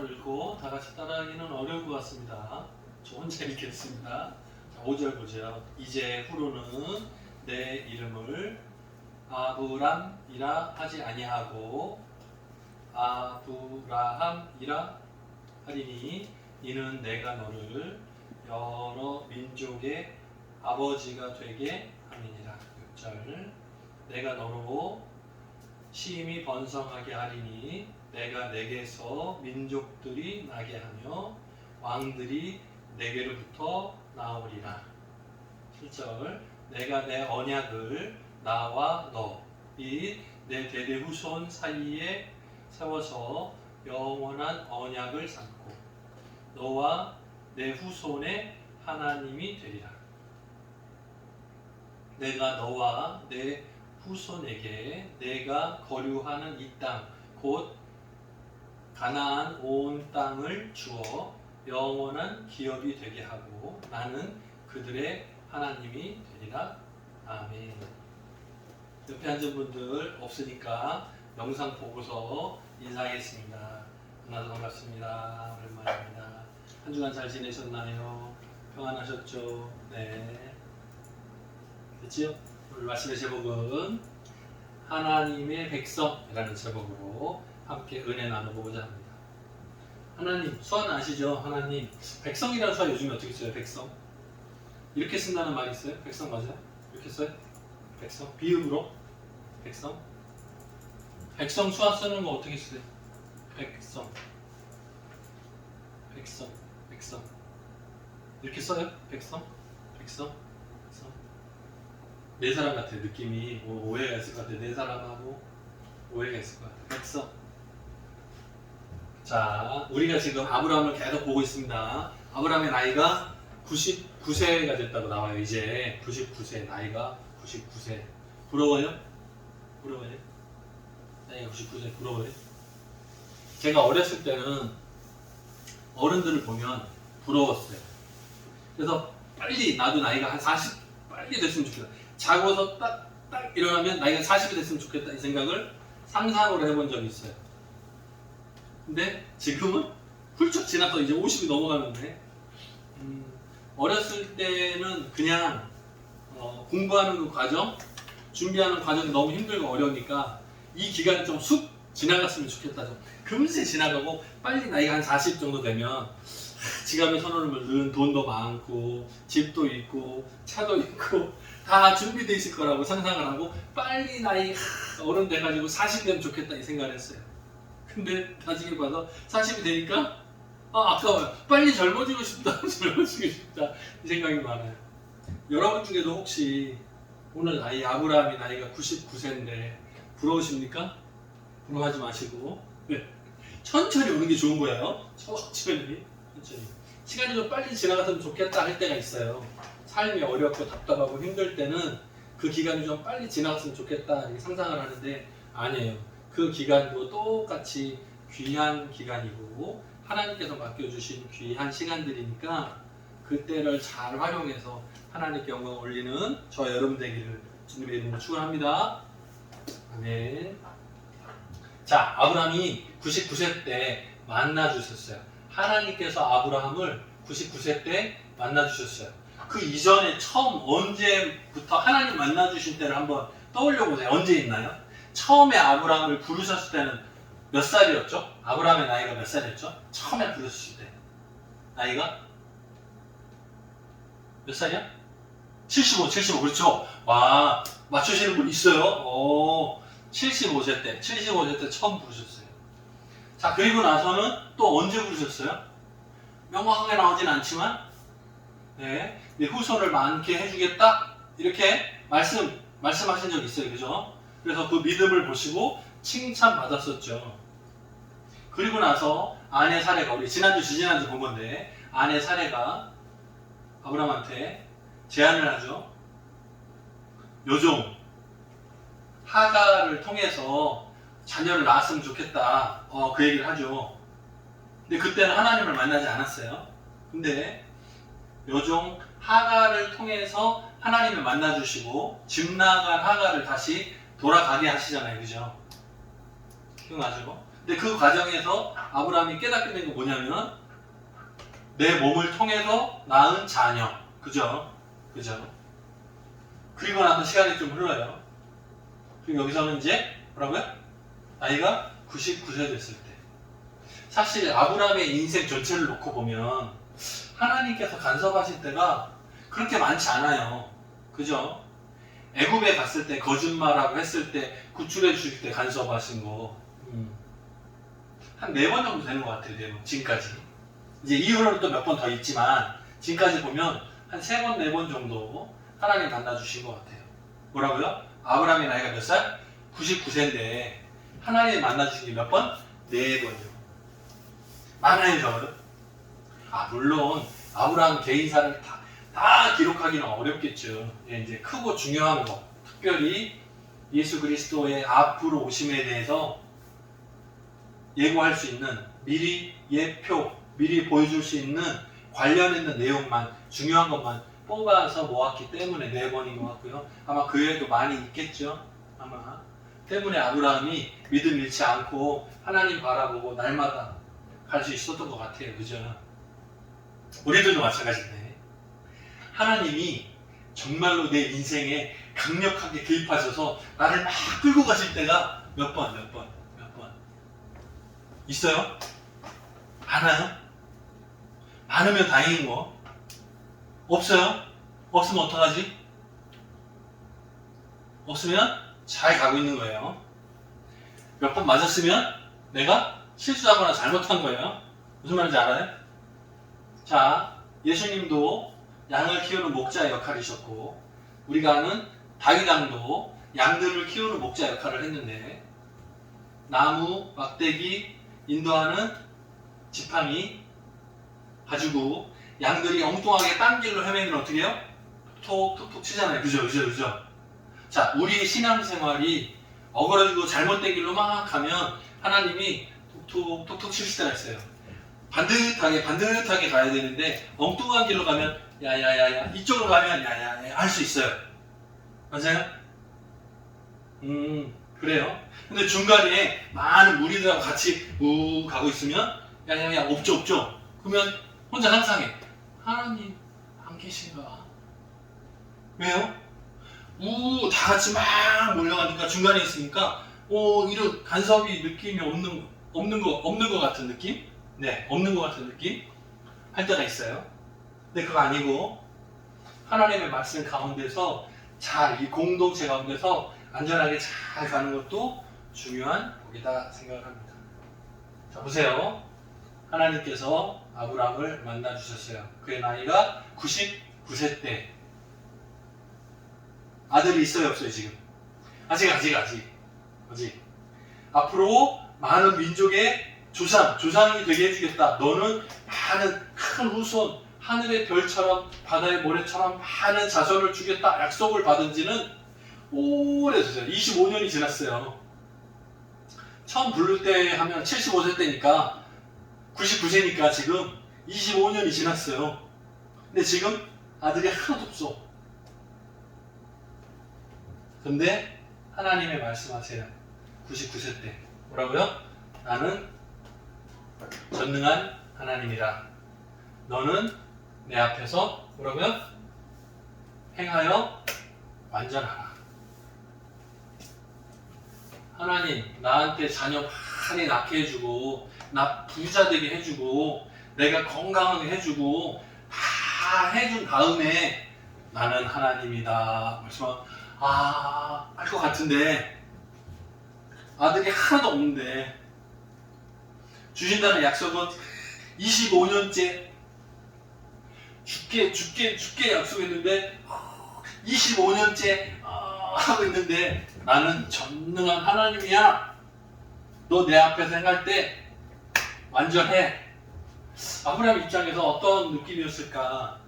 읽고 다 같이 따라하기는 어려울 것 같습니다. 저 혼자 읽겠습니다. 5절 보죠. 이제 후로는 내 이름을 아브람이라 하지 아니하고 아브라함이라 하리니 이는 내가 너를 여러 민족의 아버지가 되게 함이니라. 6절 내가 너로 심히 번성하게 하리니 내가 내게서 민족들이 나게 하며 왕들이 내게로부터 나오리라. 7절 내가 내 언약을 나와 너 및 내 대대 후손 사이에 세워서 영원한 언약을 삼고 너와 내 후손의 하나님이 되리라. 내가 너와 내 후손에게 내가 거류하는 이 땅 곧 가나안 온 땅을 주어 영원한 기업이 되게 하고 나는 그들의 하나님이 되리라. 아멘. 옆에 앉은 분들 없으니까 영상 보고서 인사하겠습니다. 만나서 반갑습니다. 오랜만입니다. 한 주간 잘 지내셨나요? 평안하셨죠? 네. 됐지요? 오늘 말씀의 제목은 하나님의 백성이라는 제목으로 함께 은혜 나눠보고자 합니다. 하나님, 수아는 아시죠? 하나님, 백성이라는 수아 요즘에 어떻게 써요? 백성? 이렇게 쓴다는 말이 있어요? 백성 맞아요? 이렇게 써요? 백성? 비음으로? 백성? 백성 수아 쓰는 거 어떻게 써요? 백성 백성 백성 이렇게 써요? 백성? 백성? 백성? 네 사람 같아. 느낌이 오해가 있을 것 같아. 네 사람하고 오해가 있을 것 같아. 백성. 자, 우리가 지금 아브라함을 계속 보고 있습니다. 아브라함의 나이가 99세가 됐다고 나와요. 이제 99세, 나이가 99세. 부러워요? 부러워요? 나이가 99세 부러워요? 제가 어렸을 때는 어른들을 보면 부러웠어요. 그래서 빨리 나도 나이가 한 40 빨리 됐으면 좋겠다. 자고서 딱 일어나면 나이가 40이 됐으면 좋겠다 이 생각을 상상으로 해본 적이 있어요. 근데 지금은 훌쩍 지나서 이제 50이 넘어가는데 어렸을 때는 그냥 공부하는 그 과정, 준비하는 과정이 너무 힘들고 어려우니까 이 기간이 좀 쑥 지나갔으면 좋겠다. 좀 금세 지나가고 빨리 나이가 한 40 정도 되면 지갑에 손을 넣은 돈도 많고 집도 있고 차도 있고 다 준비되어 있을 거라고 상상을 하고 빨리 나이 어른 돼가지고 40 되면 좋겠다 이 생각을 했어요. 근데 나중에 봐서 40이 되니까 아까워요. 빨리 젊어지고 싶다. 젊어지고 싶다. 이 생각이 많아요. 여러분 중에도 혹시 오늘 나이 아브라함이 나이가 99세인데 부러우십니까? 부러워하지 마시고 천천히 오는 게 좋은 거예요. 천천히. 시간이 좀 빨리 지나갔으면 좋겠다 할 때가 있어요. 삶이 어렵고 답답하고 힘들 때는 그 기간이 좀 빨리 지나갔으면 좋겠다 이렇게 상상을 하는데 아니에요. 그 기간도 똑같이 귀한 기간이고 하나님께서 맡겨주신 귀한 시간들이니까 그때를 잘 활용해서 하나님께 영광 올리는 저 여러분 되기를 주님의 이름으로 축원합니다. 아멘. 자, 아브라함이 99세 때 만나주셨어요. 하나님께서 아브라함을 99세 때 만나주셨어요. 그 이전에 처음 언제부터 하나님 만나주신 때를 한번 떠올려보세요. 언제 있나요? 처음에 아브라함을 부르셨을 때는 몇 살이었죠? 아브라함의 나이가 몇 살이었죠? 처음에 부르셨을 때 나이가 몇 살이야? 75 그렇죠? 와, 맞추시는 분 있어요? 75세 때 처음 부르셨어요. 자, 그리고 나서는 또 언제 부르셨어요? 명확하게 나오진 않지만 네, 후손을 많게 해주겠다 이렇게 말씀하신 적 있어요. 그죠? 그래서 그 믿음을 보시고 칭찬받았었죠. 그리고 나서 아내 사례가 우리 지난주 본 건데 아내 사례가 아브라함한테 제안을 하죠. 요종 하가를 통해서 자녀를 낳았으면 좋겠다. 그 얘기를 하죠. 근데 그때는 하나님을 만나지 않았어요. 근데 요종 하가를 통해서 하나님을 만나주시고 집 나간 하가를 다시 돌아가게 하시잖아요. 그죠? 기억나죠? 근데 그 과정에서 아브라함이 깨닫게 된 거 뭐냐면 내 몸을 통해서 낳은 자녀. 그죠? 그죠? 그리고 나서 시간이 좀 흘러요. 그리고 여기서는 이제 뭐라고요? 나이가 99세 됐을 때. 사실 아브라함의 인생 전체를 놓고 보면 하나님께서 간섭하실 때가 그렇게 많지 않아요. 그죠? 애굽에 갔을 때 거짓말하고 했을 때 구출해 주실 때 간섭하신 거 한 4번 정도 되는 것 같아요. 4번. 지금까지. 이제 이후로는 또 몇 번 더 있지만 지금까지 보면 한 3번, 4번 정도 하나님 만나주신 것 같아요. 뭐라고요? 아브라함의 나이가 몇 살? 99세인데 하나님 만나주신 게 몇 번? 4번이요. 많아요, 적어요? 물론 아브라함 개인사를 다 기록하기는 어렵겠죠. 예, 이제 크고 중요한 거, 특별히 예수 그리스도의 앞으로 오심에 대해서 예고할 수 있는 미리 예표, 미리 보여줄 수 있는 관련 있는 내용만, 중요한 것만 뽑아서 모았기 때문에 4번인 것 같고요. 아마 그 외에도 많이 있겠죠. 아마 때문에 아브라함이 믿음 잃지 않고 하나님 바라보고 날마다 갈 수 있었던 것 같아요. 그죠? 우리들도 마찬가지인데 하나님이 정말로 내 인생에 강력하게 개입하셔서 나를 막 끌고 가실 때가 몇 번 있어요? 많아요? 많으면 다행인 거. 없어요? 없으면 어떡하지? 없으면 잘 가고 있는 거예요. 몇 번 맞았으면 내가 실수하거나 잘못한 거예요. 무슨 말인지 알아요? 자, 예수님도 양을 키우는 목자 역할이셨고 우리가 아는 다윗왕도 양들을 키우는 목자 역할을 했는데 나무, 막대기 인도하는 지팡이 가지고 양들이 엉뚱하게 딴 길로 헤매면 어떻게 해요? 톡톡톡 치잖아요. 그죠? 자, 우리의 신앙생활이 어그러지고 잘못된 길로 막 가면 하나님이 톡톡톡 치실 때가 있어요. 반듯하게 가야 되는데 엉뚱한 길로 가면 야야야야 이쪽으로 가면 야야야 할 수 있어요. 맞아요? 그래요. 근데 중간에 많은 무리들하고 같이 가고 있으면 야야야 없죠. 그러면 혼자 상상해. 하나님 안 계신가? 왜요? 다 같이 막 몰려가니까 중간에 있으니까 이런 간섭이 느낌이 없는 것 같은 느낌? 네, 없는 것 같은 느낌? 할 때가 있어요. 근데 그거 아니고 하나님의 말씀 가운데서 잘 이 공동체 가운데서 안전하게 잘 가는 것도 중요한 복이다 생각을 합니다. 자, 보세요. 하나님께서 아브라함을 만나 주셨어요. 그의 나이가 99세 때. 아들이 있어요, 없어요, 지금? 아직. 앞으로 많은 민족의 조상이 되게 해주겠다. 너는 많은 큰 후손, 하늘의 별처럼 바다의 모래처럼 많은 자손을 주겠다. 약속을 받은 지는 오래됐어요. 25년이 지났어요. 처음 부를 때 하면 75세 때니까 99세니까 지금 25년이 지났어요. 근데 지금 아들이 하나도 없어. 근데 하나님의 말씀하세요. 99세 때 뭐라고요? 나는 전능한 하나님이라. 너는 내 앞에서 뭐라고요? 행하여 완전하라. 하나님 나한테 자녀 많이 낳게 해주고 나 부자 되게 해주고 내가 건강하게 해주고 다 해준 다음에 나는 하나님이다. 말씀하면 알 것 같은데 아들이 하나도 없는데 주신다는 약속은 25년째 죽게 약속했는데 25년째 하고 있는데 나는 전능한 하나님이야. 너 내 앞에서 행할 때 완전해. 아브라함 입장에서 어떤 느낌이었을까?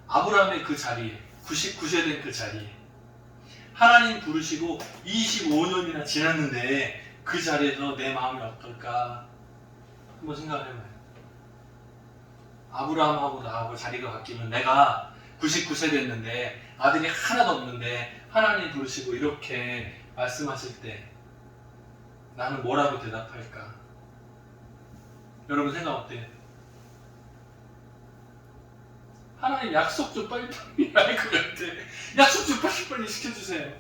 아브라함의 그 자리에 99세 된 그 자리에 하나님 부르시고 25년이나 지났는데 그 자리에서 내 마음이 어떨까? 한번 생각을 해봐요. 아브라함하고 나하고 자리가 바뀌면 내가 99세 됐는데 아들이 하나도 없는데 하나님 부르시고 이렇게 말씀하실 때 나는 뭐라고 대답할까? 여러분 생각 어때요? 하나님 약속 좀 빨리빨리 할 것 같아. 약속 좀 빨리빨리 시켜주세요.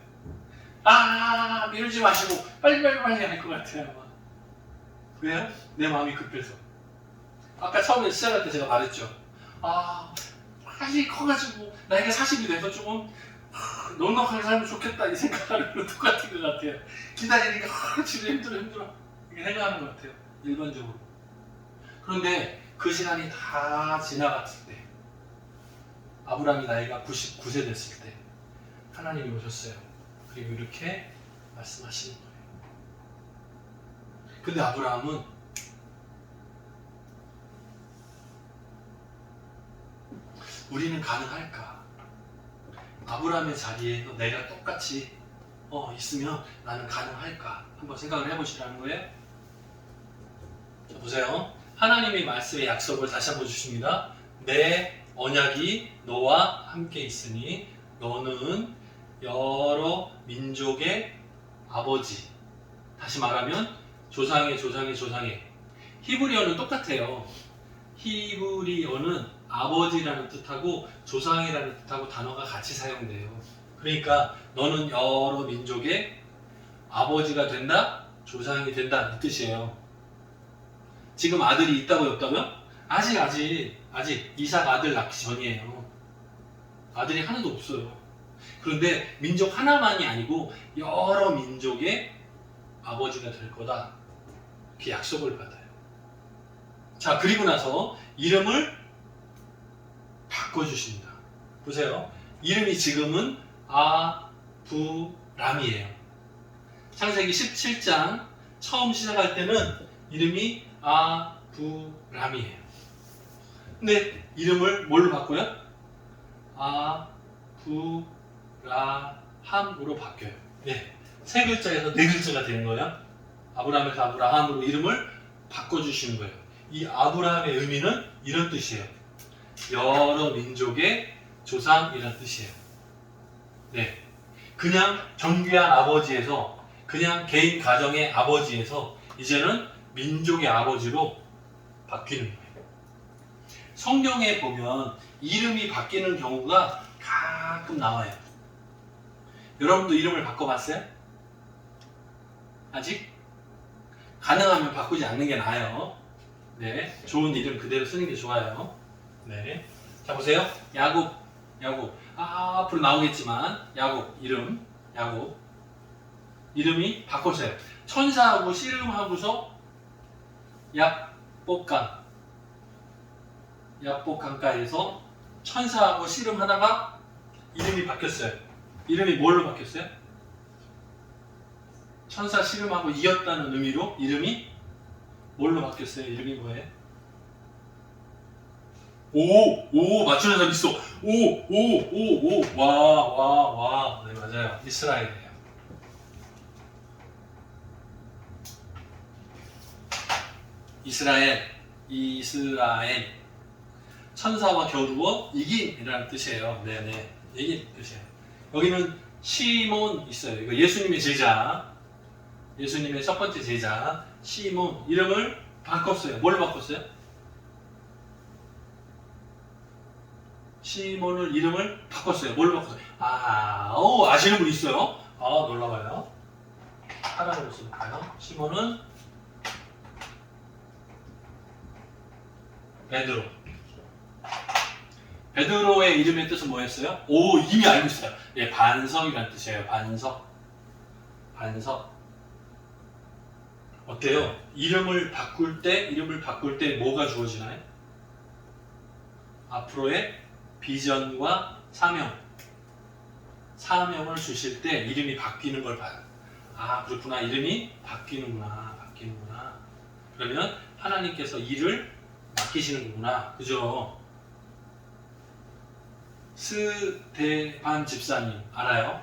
미루지 마시고 빨리빨리 할 것 같아요. 아마. 왜요? 내 마음이 급해서. 아까 처음에 시작할 때 제가 말했죠. 빨리 커가지고 나이가 40이 돼서 조금 넉넉하게 살면 좋겠다 이 생각하는 거 똑같은 것 같아요. 기다리니까 진짜 힘들어 이렇게 생각하는 것 같아요. 일반적으로. 그런데 그 시간이 다 지나갔을 때 아브라함이 나이가 99세 됐을 때 하나님이 오셨어요. 그리고 이렇게 말씀하시는 거예요. 근데 아브라함은 우리는 가능할까? 아브라함의 자리에서 내가 똑같이 있으면 나는 가능할까? 한번 생각을 해보시라는 거예요. 자, 보세요. 하나님의 말씀의 약속을 다시 한번 주십니다. 내 언약이 너와 함께 있으니 너는 여러 민족의 아버지. 다시 말하면 조상의 히브리어는 똑같아요. 히브리어는 아버지라는 뜻하고 조상이라는 뜻하고 단어가 같이 사용돼요. 그러니까 너는 여러 민족의 아버지가 된다, 조상이 된다 이 뜻이에요. 지금 아들이 있다고요, 없다고요? 아직 이삭 아들 낳기 전이에요. 아들이 하나도 없어요. 그런데 민족 하나만이 아니고 여러 민족의 아버지가 될 거다. 이렇게 약속을 받아요. 자, 그리고 나서 이름을 바꿔주십니다. 보세요. 이름이 지금은 아브람이에요. 창세기 17장 처음 시작할 때는 이름이 아브람이에요. 근데 이름을 뭘로 바꿔요? 아브라함으로 바뀌어요. 네. 세 글자에서 네 글자가 되는 거예요. 아브라함에서 아브라함으로 이름을 바꿔주시는 거예요. 이 아브라함의 의미는 이런 뜻이에요. 여러 민족의 조상이라는 뜻이에요. 네. 그냥 정귀한 아버지에서, 그냥 개인 가정의 아버지에서 이제는 민족의 아버지로 바뀌는 거예요. 성경에 보면 이름이 바뀌는 경우가 가끔 나와요. 여러분도 이름을 바꿔봤어요? 아직? 가능하면 바꾸지 않는 게 나아요. 네, 좋은 이름 그대로 쓰는 게 좋아요. 네, 자 보세요. 야곱. 앞으로 나오겠지만 야곱 이름이 바꿔서요. 천사하고 씨름하고서 야복강가에서 천사하고 씨름하다가 이름이 바뀌었어요. 이름이 뭘로 바뀌었어요? 천사 씨름하고 이겼다는 의미로 이름이 뭘로 바뀌었어요? 이름이 뭐예요? 오 맞추는 사람 있어. 와. 네, 맞아요. 이스라엘이에요. 이스라엘. 천사와 겨루어 이긴이라는 뜻이에요. 네네. 이긴 뜻이에요. 여기는 시몬 있어요. 이거 예수님의 제자. 예수님의 첫 번째 제자 시몬 이름을 바꿨어요. 뭘로 바꿨어요? 시몬을 이름을 바꿨어요. 뭘로 바꿨어요? 아시는 분 있어요? 놀라워요. 하나로 써볼까요? 시몬은 베드로의 이름의 뜻은 뭐였어요? 이미 알고 있어요. 예, 반석이라는 뜻이에요. 반석. 어때요? 이름을 바꿀 때 뭐가 주어지나요? 앞으로의 비전과 사명을 주실 때 이름이 바뀌는 걸 봐요. 그렇구나. 이름이 바뀌는구나. 그러면 하나님께서 일을 맡기시는 거구나. 그죠? 스데반 집사님 알아요?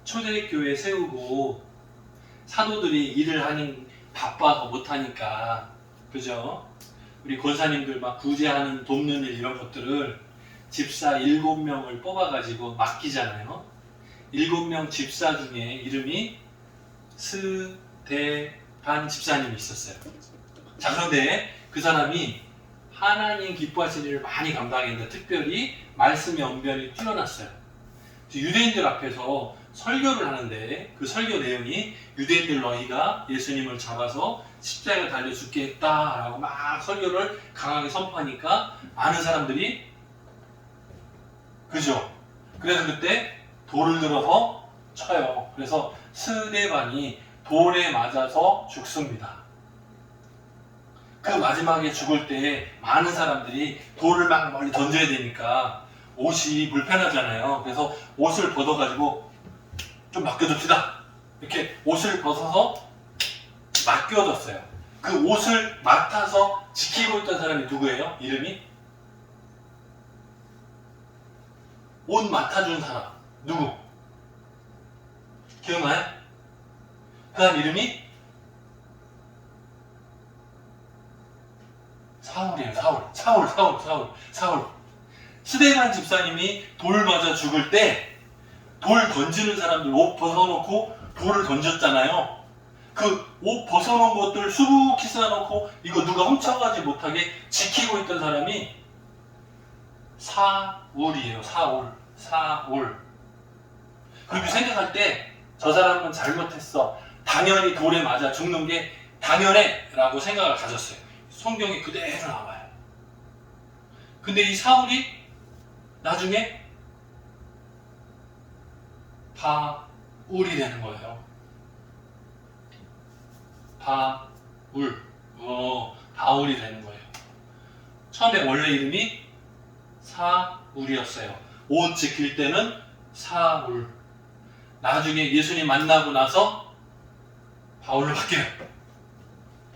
초대교회 세우고 사도들이 일을 하는 바빠서 못하니까, 그죠? 우리 권사님들 막 구제하는 돕는 일 이런 것들을 집사 7명을 뽑아가지고 맡기잖아요. 7명 집사 중에 이름이 대반 집사님이 있었어요. 자, 그런데 그 사람이 하나님 기뻐하시는 일을 많이 감당했는데 특별히 말씀의 언변이 뛰어났어요. 유대인들 앞에서 설교를 하는데 그 설교 내용이 유대인들 너희가 예수님을 잡아서 십자가에 달려 죽게 했다라고 막 설교를 강하게 선포하니까 많은 사람들이 그죠? 그래서 그때 돌을 들어서 쳐요. 그래서 스데반이 돌에 맞아서 죽습니다. 그 마지막에 죽을 때 많은 사람들이 돌을 막 멀리 던져야 되니까 옷이 불편하잖아요. 그래서 옷을 벗어가지고 좀 맡겨줍시다. 이렇게 옷을 벗어서 맡겨줬어요. 그 옷을 맡아서 지키고 있던 사람이 누구예요? 이름이? 옷 맡아준 사람. 누구? 기억나요? 그 사람 이름이? 사울이에요. 사울. 스데반 집사님이 돌 맞아 죽을 때 돌 던지는 사람들 옷 벗어놓고 돌을 던졌잖아요. 그 옷 벗어놓은 것들 수북히 쌓아놓고 이거 누가 훔쳐가지 못하게 지키고 있던 사람이 사울이에요. 사울. 그리고 생각할 때 저 사람은 잘못했어. 당연히 돌에 맞아 죽는 게 당연해 라고 생각을 가졌어요. 성경에 그대로 나와요. 근데 이 사울이 나중에 바울이 되는 거예요. 바울이 되는 거예요. 처음에 원래 이름이 사울이었어요. 옷 지킬 때는 사울. 나중에 예수님 만나고 나서 바울로 바뀌어요.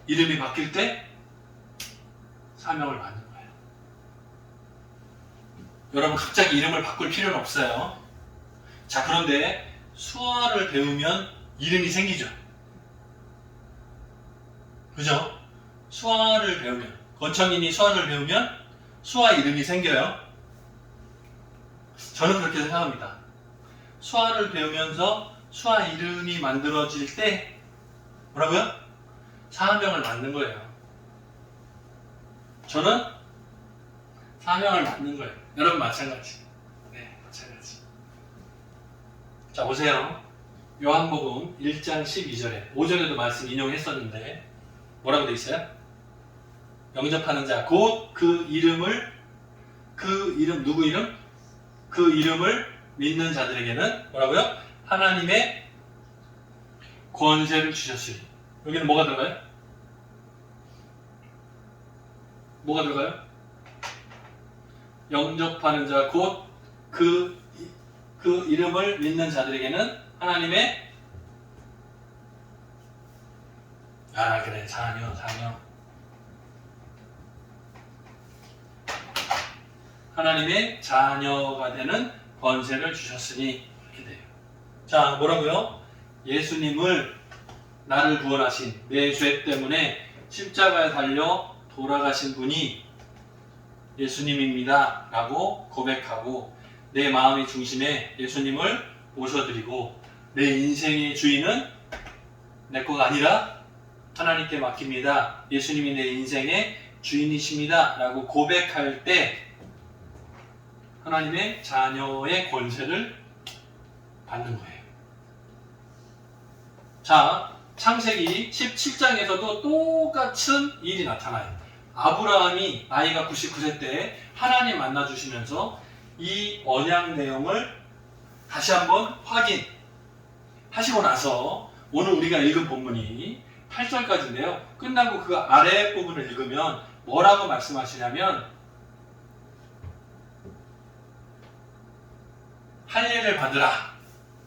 이름이 바뀔 때 사명을 받는 거예요. 여러분 갑자기 이름을 바꿀 필요는 없어요. 자, 그런데 수화를 배우면 이름이 생기죠. 그죠? 수화를 배우면, 권창인이 수화를 배우면 수화 이름이 생겨요. 저는 그렇게 생각합니다. 수화를 배우면서 수화 이름이 만들어질 때 뭐라고요? 사명을 맡는 거예요. 저는 사명을 맡는 거예요. 여러분 마찬가지. 네, 마찬가지. 자, 보세요. 요한복음 1장 12절에 5절에도 말씀 인용했었는데 뭐라고 돼 있어요? 영접하는 자 곧 그 이름 누구 이름? 그 이름을 믿는 자들에게는 뭐라고요? 하나님의 권세를 주셨으니. 여기는 뭐가 들어가요? 뭐가 들어가요? 영접하는 자 곧 그 이름을 믿는 자들에게는 하나님의 그래 자녀 하나님의 자녀가 되는 권세를 주셨으니 이렇게 돼요. 자, 뭐라고요? 예수님을 나를 구원하신 내 죄 때문에 십자가에 달려 돌아가신 분이 예수님입니다 라고 고백하고 내 마음의 중심에 예수님을 모셔드리고 내 인생의 주인은 내 거가 아니라 하나님께 맡깁니다. 예수님이 내 인생의 주인이십니다 라고 고백할 때 하나님의 자녀의 권세를 받는 거예요. 자, 창세기 17장에서도 똑같은 일이 나타나요. 아브라함이 나이가 99세 때 하나님 만나주시면서 이 언약 내용을 다시 한번 확인하시고 나서 오늘 우리가 읽은 본문이 8절까지인데요. 끝나고 그 아래 부분을 읽으면 뭐라고 말씀하시냐면 할례를 받으라.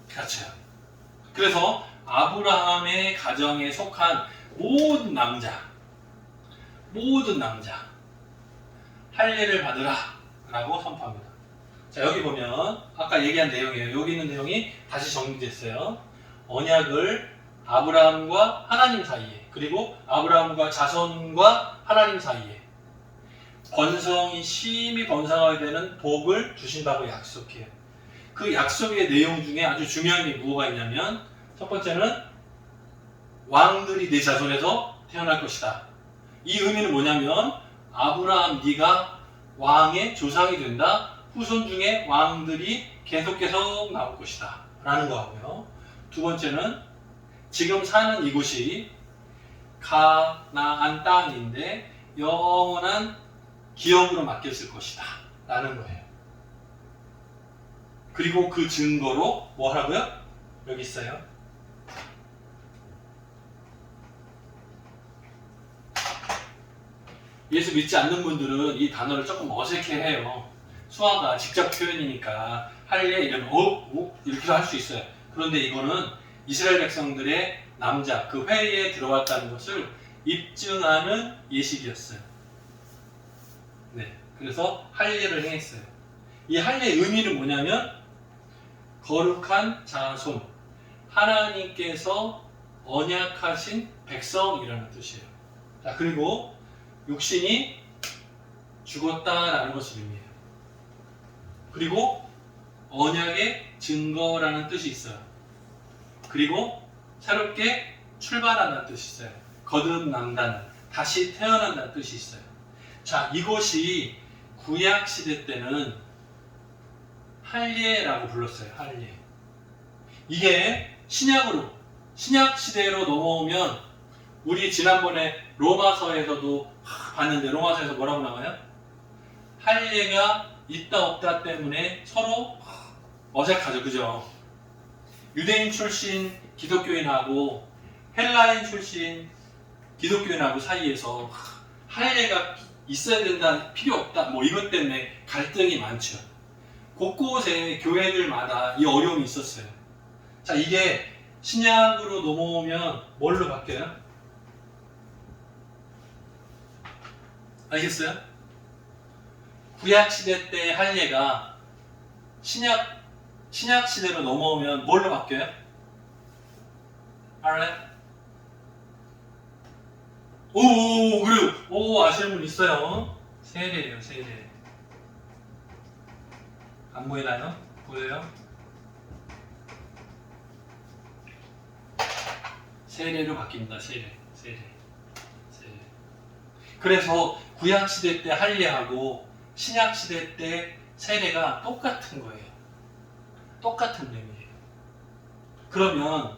그렇죠. 그래서 아브라함의 가정에 속한 모든 남자 할례를 받으라 라고 선포합니다. 자, 여기 보면 아까 얘기한 내용이에요. 여기 있는 내용이 다시 정리됐어요. 언약을 아브라함과 하나님 사이에 그리고 아브라함과 자손과 하나님 사이에 번성이 심히 번성하게 되는 복을 주신다고 약속해요. 그 약속의 내용 중에 아주 중요한 게 뭐가 있냐면 첫 번째는 왕들이 네 자손에서 태어날 것이다. 이 의미는 뭐냐면 아브라함 네가 왕의 조상이 된다. 후손 중에 왕들이 계속 나올 것이다 라는 거고요. 두 번째는 지금 사는 이곳이 가나안 땅인데 영원한 기업으로 맡겼을 것이다 라는 거예요. 그리고 그 증거로 뭐 하라고요? 여기 있어요. 예수 믿지 않는 분들은 이 단어를 조금 어색해해요. 수아가 직접 표현이니까 할례 이러면 이렇게도 할 수 있어요. 그런데 이거는 이스라엘 백성들의 남자 그 회의에 들어왔다는 것을 입증하는 예식이었어요. 네, 그래서 할례를 행했어요. 이 할례의 의미는 뭐냐면 거룩한 자손, 하나님께서 언약하신 백성이라는 뜻이에요. 자, 그리고 육신이 죽었다라는 것을 의미해요. 그리고 언약의 증거라는 뜻이 있어요. 그리고 새롭게 출발한다는 뜻이 있어요. 거듭난다는, 다시 태어난다는 뜻이 있어요. 자, 이것이 구약 시대 때는 할례라고 불렀어요. 할례. 이게 신약 시대로 넘어오면 우리 지난번에 로마서에서도 봤는데 로마서에서 뭐라고 나와요? 할례가 있다 없다 때문에 서로 어색하죠. 그죠? 유대인 출신 기독교인하고 헬라인 출신 기독교인하고 사이에서 할례가 있어야 된다, 필요 없다, 뭐 이것 때문에 갈등이 많죠. 곳곳에 교회들마다 이 어려움이 있었어요. 자, 이게 신약으로 넘어오면 뭘로 바뀌어요? 알겠어요? 구약 시대 때 할례가 신약 시대로 넘어오면 뭘로 바뀌어요? 알아요? 그래요. 아시는 분 있어요. 세례예요, 세례. 안 보이나요? 보여요? 세례로 바뀝니다. 세례. 그래서 구약 시대 때 할례하고 신약 시대 때 세례가 똑같은 거예요. 똑같은 의미예요. 그러면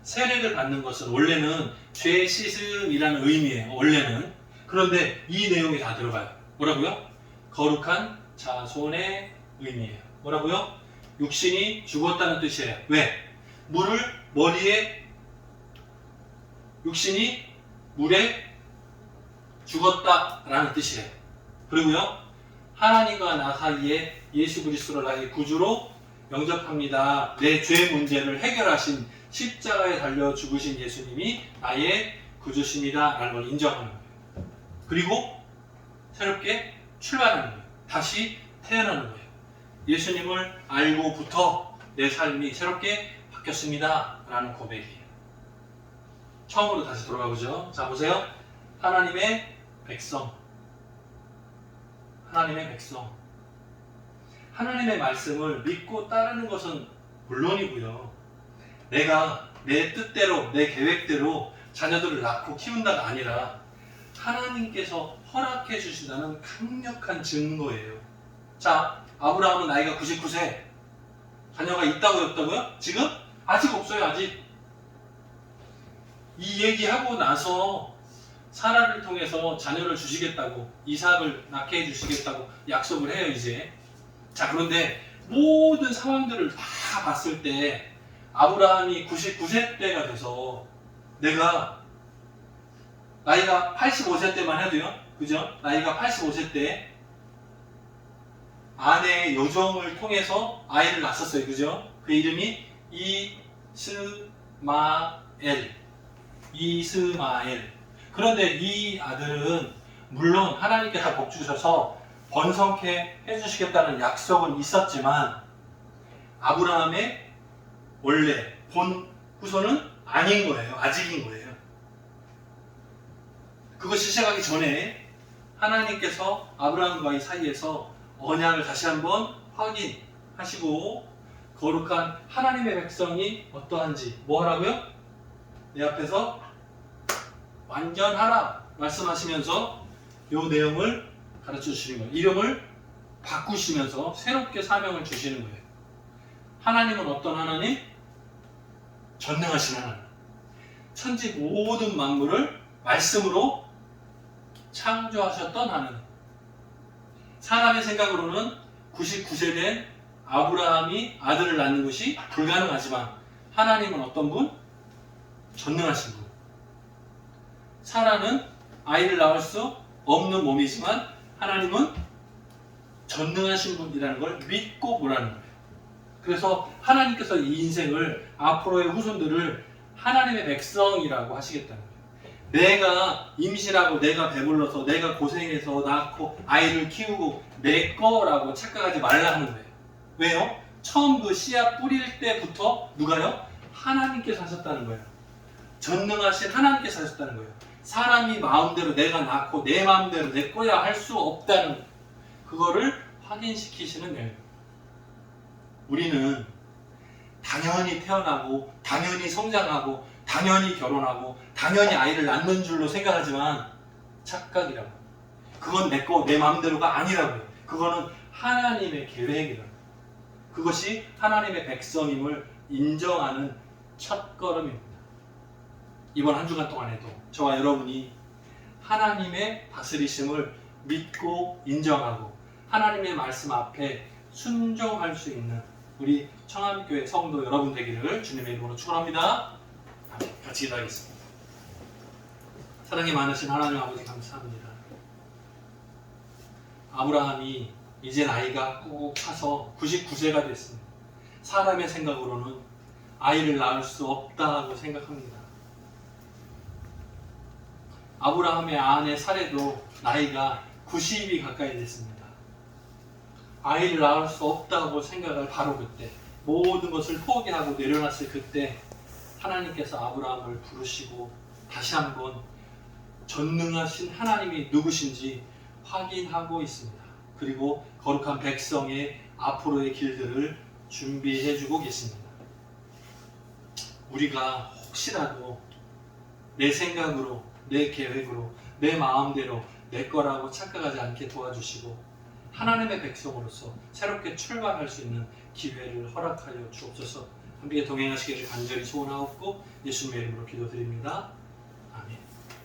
세례를 받는 것은 원래는 죄 씻음이라는 의미예요. 원래는. 그런데 이 내용이 다 들어가요. 뭐라고요? 거룩한 자손의 의미예요. 뭐라고요? 육신이 죽었다는 뜻이에요. 왜? 육신이 물에 죽었다라는 뜻이에요. 그리고요, 하나님과 나 사이에 예수 그리스도를 나의 구주로 영접합니다. 내 죄 문제를 해결하신 십자가에 달려 죽으신 예수님이 나의 구주십니다 라는 걸 인정하는 거예요. 그리고 새롭게 출발하는 거예요. 다시 태어나는 거예요. 예수님을 알고부터 내 삶이 새롭게 바뀌었습니다 라는 고백이에요. 처음으로 다시 돌아가 보죠. 자, 보세요. 하나님의 백성. 하나님의 말씀을 믿고 따르는 것은 물론이고요. 내가 내 뜻대로, 내 계획대로 자녀들을 낳고 키운다가 아니라 하나님께서 허락해 주신다는 강력한 증거예요. 자, 아브라함은 나이가 99세. 자녀가 있다고요, 없다고요? 지금? 아직 없어요, 아직. 이 얘기하고 나서 사라를 통해서 자녀를 주시겠다고, 이삭을 낳게 해주시겠다고 약속을 해요, 이제. 자, 그런데 모든 상황들을 다 봤을 때 아브라함이 99세 때가 돼서 내가 나이가 85세 때만 해도요, 그죠? 나이가 85세 때 아내의 요정을 통해서 아이를 낳았어요, 그죠? 그 이름이 이스마엘. 그런데 이 아들은 물론 하나님께서 복 주셔서 번성케 해주시겠다는 약속은 있었지만 아브라함의 원래 본 후손은 아닌 거예요. 아직인 거예요. 그것이 시작하기 전에 하나님께서 아브라함과의 사이에서 언약을 다시 한번 확인하시고 거룩한 하나님의 백성이 어떠한지 뭐 하라고요? 내 앞에서 완전하라 말씀하시면서 이 내용을 가르쳐 주시는 거예요. 이름을 바꾸시면서 새롭게 사명을 주시는 거예요. 하나님은 어떤 하나님? 전능하신 하나님. 천지 모든 만물을 말씀으로 창조하셨던 하나님. 사람의 생각으로는 99세 된 아브라함이 아들을 낳는 것이 불가능하지만 하나님은 어떤 분? 전능하신 분. 사라는 아이를 낳을 수 없는 몸이지만 하나님은 전능하신 분이라는 걸 믿고 보라는 거예요. 그래서 하나님께서 이 인생을, 앞으로의 후손들을 하나님의 백성이라고 하시겠다는 거예요. 내가 임신하고 내가 배불러서 내가 고생해서 낳고 아이를 키우고 내 거라고 착각하지 말라는 거예요. 왜요? 처음 그 씨앗 뿌릴 때부터 누가요? 하나님께서 하셨다는 거예요. 전능하신 하나님께서 하셨다는 거예요. 사람이 마음대로 내가 낳고 내 마음대로 내 거야 할 수 없다는 거예요. 그거를 확인시키시는 내용입니다. 우리는 당연히 태어나고 당연히 성장하고 당연히 결혼하고 당연히 아이를 낳는 줄로 생각하지만 착각이라고. 그건 내 거, 내 마음대로가 아니라고요. 그거는 하나님의 계획이라고. 그것이 하나님의 백성임을 인정하는 첫걸음입니다. 이번 한 주간 동안에도 저와 여러분이 하나님의 다스리심을 믿고 인정하고 하나님의 말씀 앞에 순종할 수 있는 우리 청암교회 성도 여러분 되기를 주님의 이름으로 축원합니다. 같이 기도하겠습니다. 사랑이 많으신 하나님 아버지 감사합니다. 아브라함이 이제 나이가 꼭 차서 99세가 됐습니다. 사람의 생각으로는 아이를 낳을 수 없다고 생각합니다. 아브라함의 아내 사레도 나이가 90이 가까이 됐습니다. 아이를 낳을 수 없다고 생각할 바로 그때, 모든 것을 포기하고 내려놨을 그때 하나님께서 아브라함을 부르시고 다시 한번 전능하신 하나님이 누구신지 확인하고 있습니다. 그리고 거룩한 백성의 앞으로의 길들을 준비해주고 계십니다. 우리가 혹시라도 내 생각으로, 내 계획으로, 내 마음대로 내 거라고 착각하지 않게 도와주시고 하나님의 백성으로서 새롭게 출발할 수 있는 기회를 허락하여 주옵소서. 함께 동행하시기를 간절히 소원하옵고 예수님의 이름으로 기도드립니다.